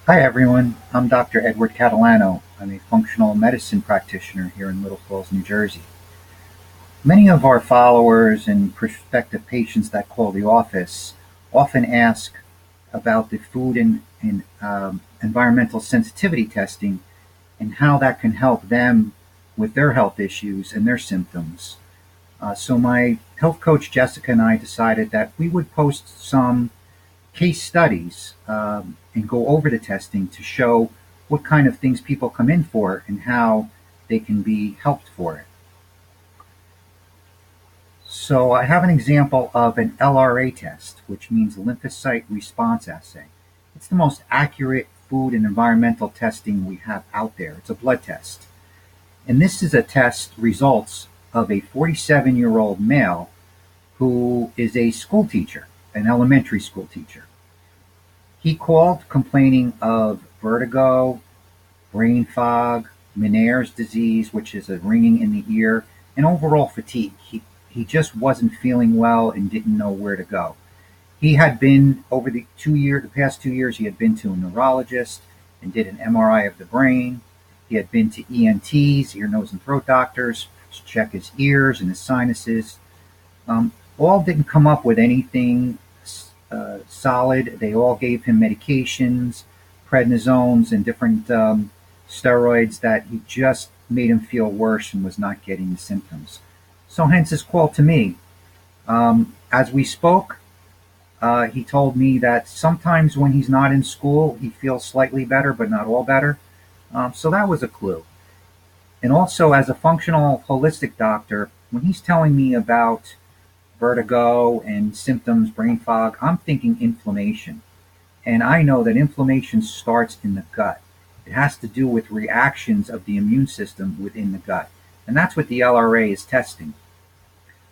Hi everyone, I'm Dr. Edward Catalano. I'm a functional medicine practitioner here in Little Falls, New Jersey. Many of our followers and prospective patients that call the office often ask about the food and environmental sensitivity testing and how that can help them with their health issues and their symptoms. So my health coach Jessica and I decided that we would post some case studies and go over the testing to show what kind of things people come in for and how they can be helped for it. So I have an example of an LRA test, which means lymphocyte response assay. It's the most accurate food and environmental testing we have out there. It's a blood test. And this is a test results of a 47-year-old male who is a school teacher, an elementary school teacher. He called complaining of vertigo, brain fog, Meniere's disease, which is a ringing in the ear, and overall fatigue. He just wasn't feeling well and didn't know where to go. He had been over the past 2 years, he had been to a neurologist and did an MRI of the brain. He had been to ENTs, ear, nose, and throat doctors, to check his ears and his sinuses. All didn't come up with anything solid. They all gave him medications, prednisones, and different steroids that he just made him feel worse and was not getting the symptoms. So, hence his call to me. As we spoke, he told me that sometimes when he's not in school, he feels slightly better, but not all better. So, that was a clue. And also, as a functional holistic doctor, when he's telling me about vertigo and symptoms, brain fog, I'm thinking inflammation. And I know that inflammation starts in the gut. It has to do with reactions of the immune system within the gut. And that's what the LRA is testing.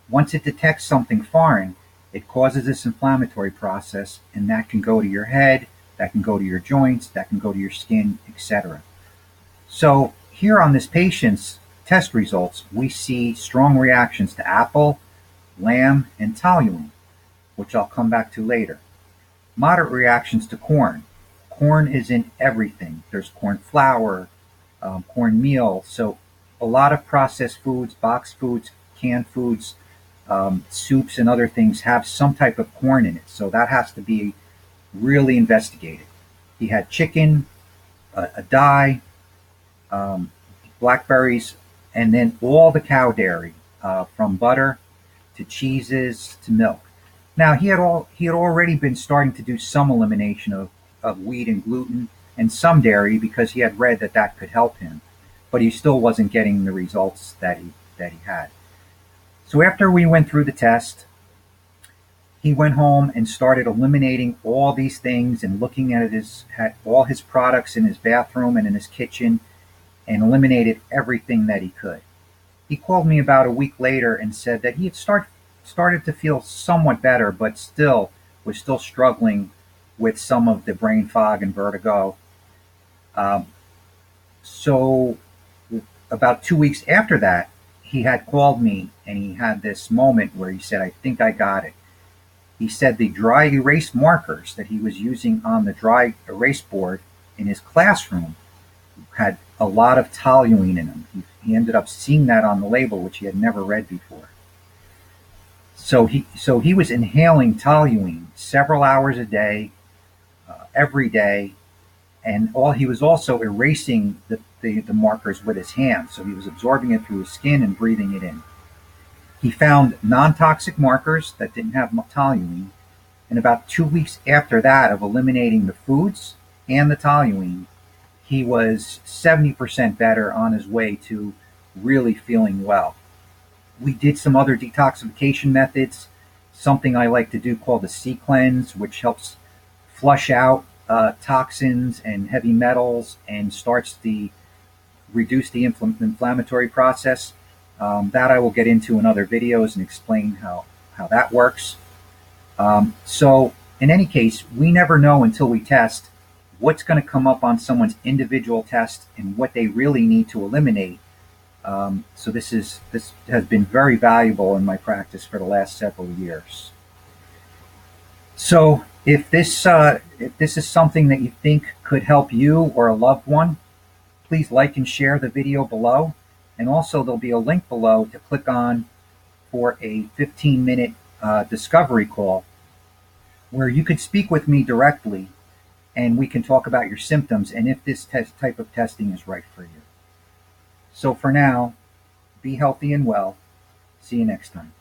Once it detects something foreign, it causes this inflammatory process, and that can go to your head, that can go to your joints, that can go to your skin, etc. So, here on this patient's test results, we see strong reactions to apple, lamb, and toluene, which I'll come back to later. Moderate reactions to corn. Corn is in everything. There's corn flour, corn meal. So a lot of processed foods, boxed foods, canned foods, soups, and other things have some type of corn in it. So that has to be really investigated. He had chicken, a dye, um, blackberries, and then all the cow dairy, from butter to cheeses to milk. Now he had already been starting to do some elimination of wheat and gluten and some dairy because he had read that that could help him, but he still wasn't getting the results that he had. So after we went through the test, he went home and started eliminating all these things and looking at all his products in his bathroom and in his kitchen and eliminated everything that he could. He called me about a week later and said that he had started to feel somewhat better, but still was still struggling with some of the brain fog and vertigo. Um, so about 2 weeks after that, he had called me and he had this moment where he said, "I think I got it." He said the dry erase markers that he was using on the dry erase board in his classroom had a lot of toluene in them. He ended up seeing that on the label, which he had never read before. So he was inhaling toluene several hours a day, every day, and all he was also erasing the markers with his hands. So he was absorbing it through his skin and breathing it in. He found non-toxic markers that didn't have toluene, and about 2 weeks after that of eliminating the foods and the toluene, he was 70% better on his way to really feeling well. We did some other detoxification methods, something I like to do called the C cleanse, which helps flush out toxins and heavy metals and starts to reduce the inflammatory process. That I will get into in other videos and explain how that works. So, in any case, we never know until we test what's going to come up on someone's individual test and what they really need to eliminate. So this has been very valuable in my practice for the last several years. So If this is something that you think could help you or a loved one, please like and share the video below. And also, there'll be a link below to click on for a 15-minute discovery call where you could speak with me directly and we can talk about your symptoms and if this type of testing is right for you. So for now, be healthy and well. See you next time.